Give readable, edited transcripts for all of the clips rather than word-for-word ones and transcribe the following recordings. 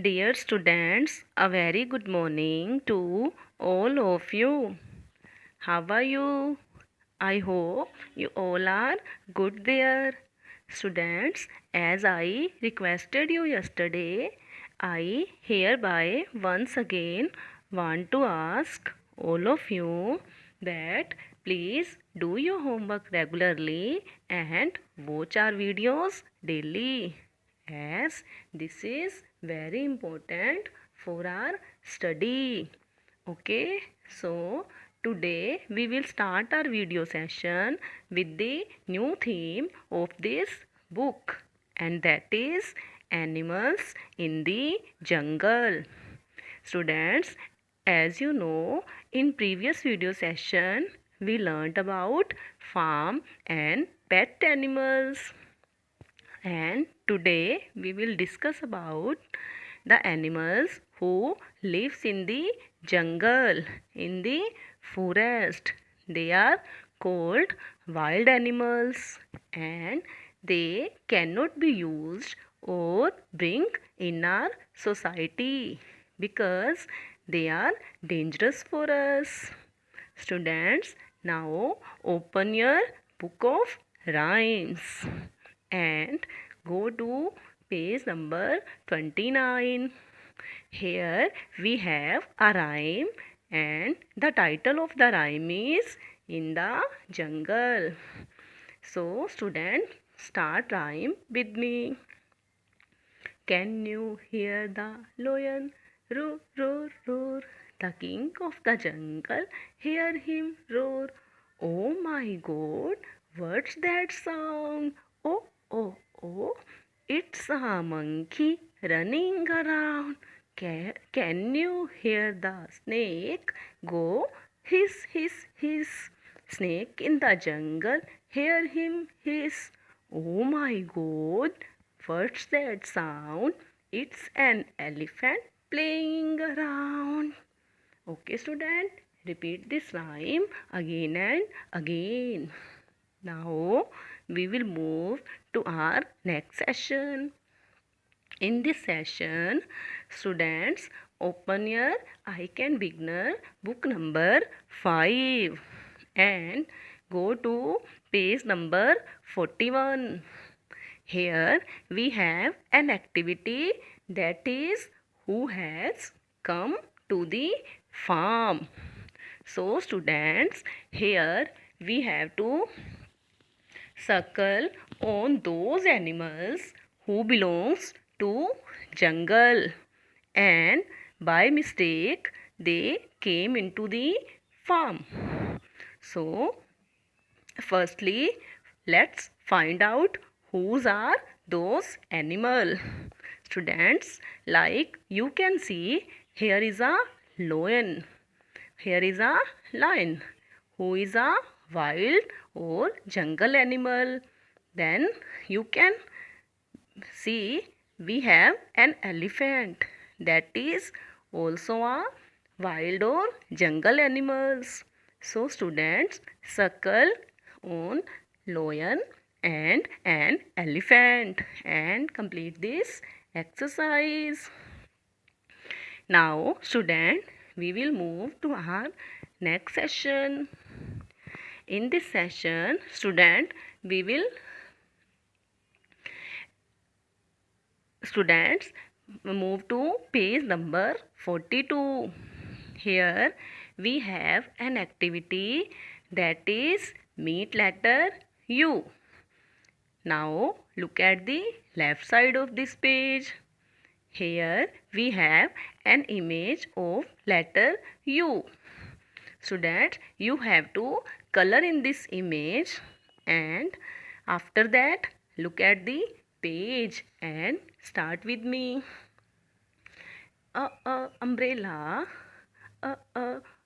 Dear students, a very good morning to all of you. How are you? I hope you all are good there. Students, as I requested you yesterday, I hereby once again want to ask all of you that please do your homework regularly and watch our videos daily, as this is very important for our study. Okay, so today we will start our video session with the new theme of this book, and that is animals in the jungle. Students, as you know, in previous video session we learnt about farm and pet animals, and today we will discuss about the animals who lives in the jungle, in the forest. They are called wild animals, and they cannot be used or bring in our society because they are dangerous for us. Students, now open your book of rhymes and go to page number 29. Here we have a rhyme, and the title of the rhyme is In the Jungle. So student, start rhyme with me. Can you hear the lion roar, roar, roar? The king of the jungle, hear him roar. Oh my God, what's that sound? Oh, oh, oh, it's a monkey running around. Can you hear the snake go hiss, hiss, hiss? Snake in the jungle, hear him hiss. Oh my God, what's that sound? It's an elephant playing around. Okay, student, repeat this rhyme again and again. Now, we will move to our next session. In this session, students, open your I Can Beginner book number 5 and go to page number 41. Here we have an activity, that is who has come to the farm. So students, here we have to circle on those animals who belongs to jungle, and by mistake they came into the farm. So firstly, let's find out whose are those animal. Students, like you can see, here is a lion. Here is a lion who is a wild or jungle animal. Then you can see we have an elephant, that is also a wild or jungle animals. So students, circle on lion and an elephant and complete this exercise. Now student, we will move to our next session. In this session, student, we will students move to page number 42. Here we have an activity, that is meet letter U. Now look at the left side of this page. Here we have an image of letter U. Students, you have to color in this image, and after that look at the page and start with me. Umbrella,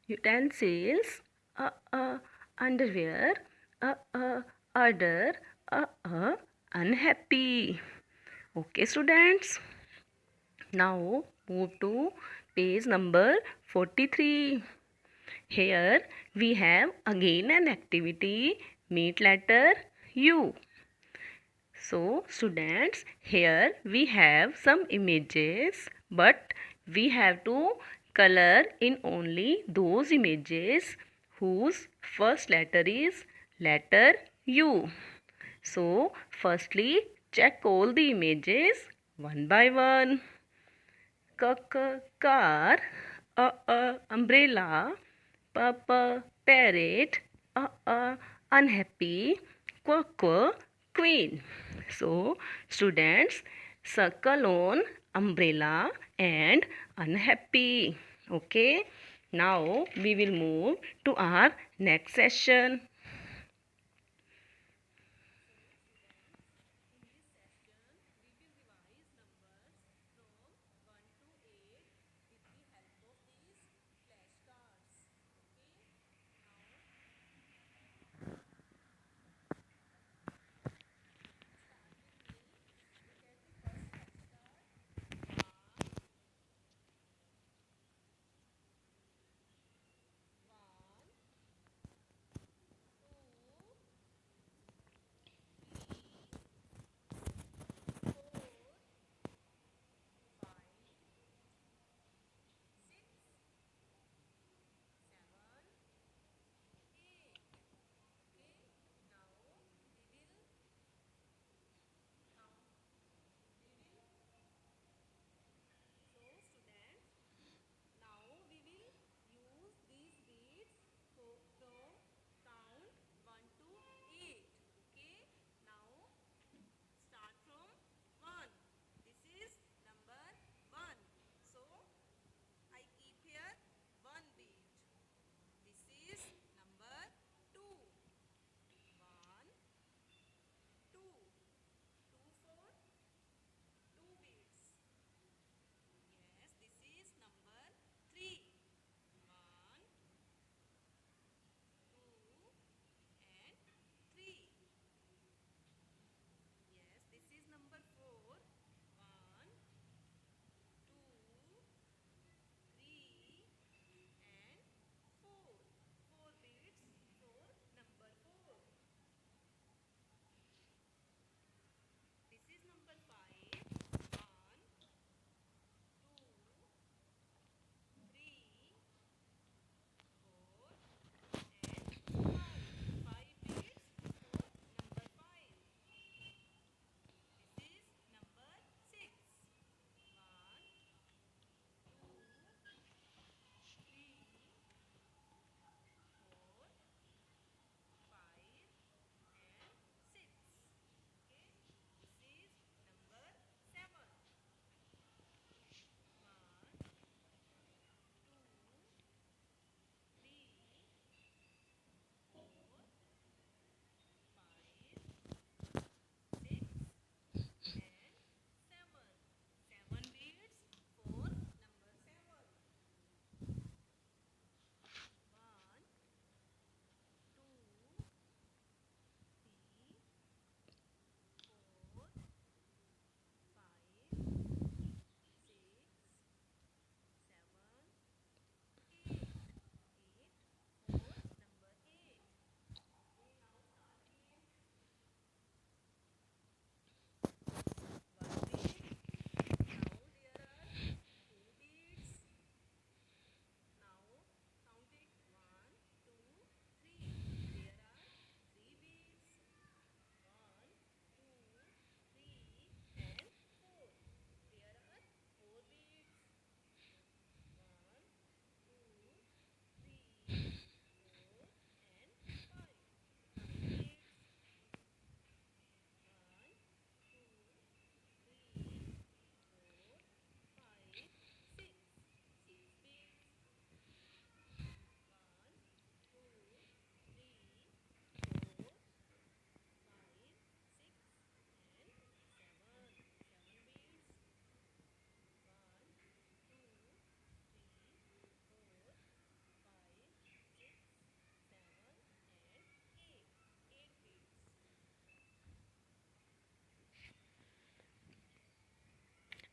utensils, underwear, order, unhappy. Okay students, now move to page number 43. Here we have again an activity, meet letter U. So students, here we have some images, but we have to color in only those images whose first letter is letter U. So firstly, check all the images one by one. Car, umbrella, parrot, unhappy, queen. So students, circle on umbrella and unhappy. Okay, now we will move to our next session.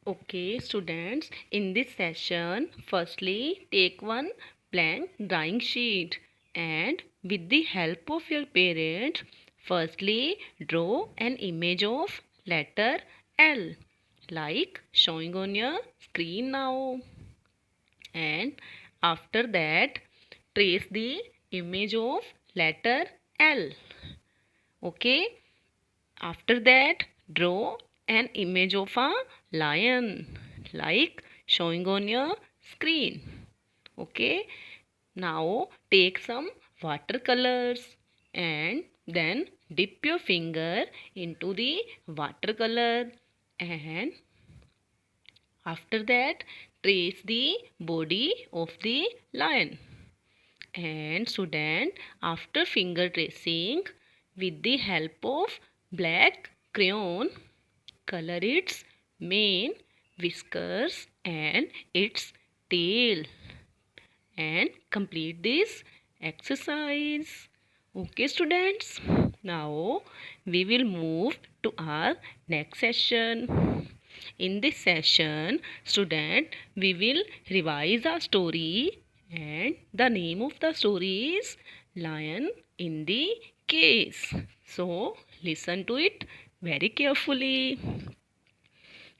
Okay, students, in this session, firstly, take one blank drawing sheet and with the help of your parents, Firstly, draw an image of letter L, like showing on your screen now. And after that, trace the image of letter L. Okay. After that, draw an image of a lion, like showing on your screen. Okay. Now take some watercolors and then dip your finger into the watercolor, and after that trace the body of the lion. And student, after finger tracing, with the help of black crayon, color its mane, whiskers and its tail, and complete this exercise. Okay students, now we will move to our next session. In this session, student, we will revise our story, and the name of the story is Lion in the Cage. So listen to it very carefully.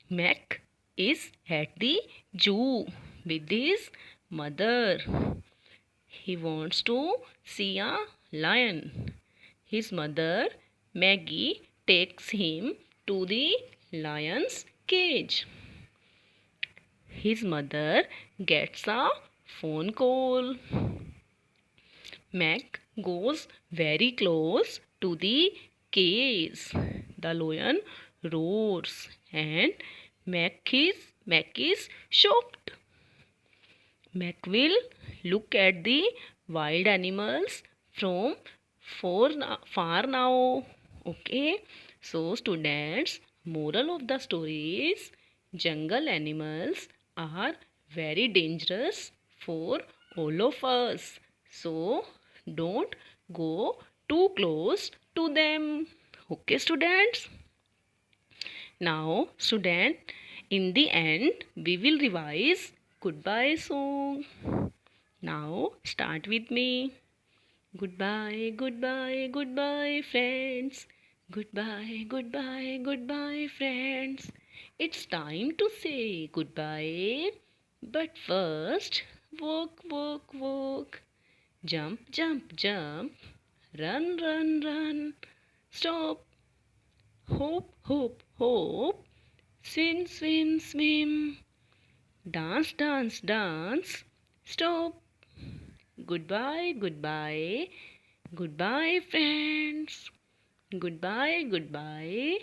Mac is at the zoo with his mother. He wants to see a lion. His mother, Maggie, takes him to the lion's cage. His mother gets a phone call. Mac goes very close to the cage. The lion roars and Mac is shocked. Mac will look at the wild animals from far now. Okay. So students, moral of the story is jungle animals are very dangerous for all of us. So don't go too close to them. Okay students. Now student, in the end we will revise goodbye song. Now start with me. Goodbye, goodbye, goodbye friends. Goodbye, goodbye, goodbye friends. It's time to say goodbye. But first, walk, walk, walk. Jump, jump, jump. Run, run, run. Stop. Hop, hop, hop. Swim, swim, swim. Dance, dance, dance. Stop. Goodbye, goodbye. Goodbye, friends. Goodbye, goodbye.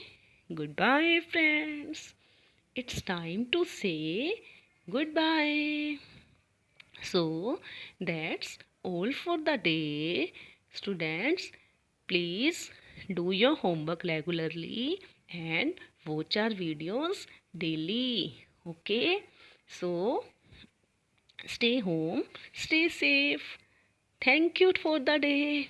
Goodbye, friends. It's time to say goodbye. So, that's all for the day. Students, please do your homework regularly and watch our videos daily. Okay? So, stay home, stay safe. Thank you for the day.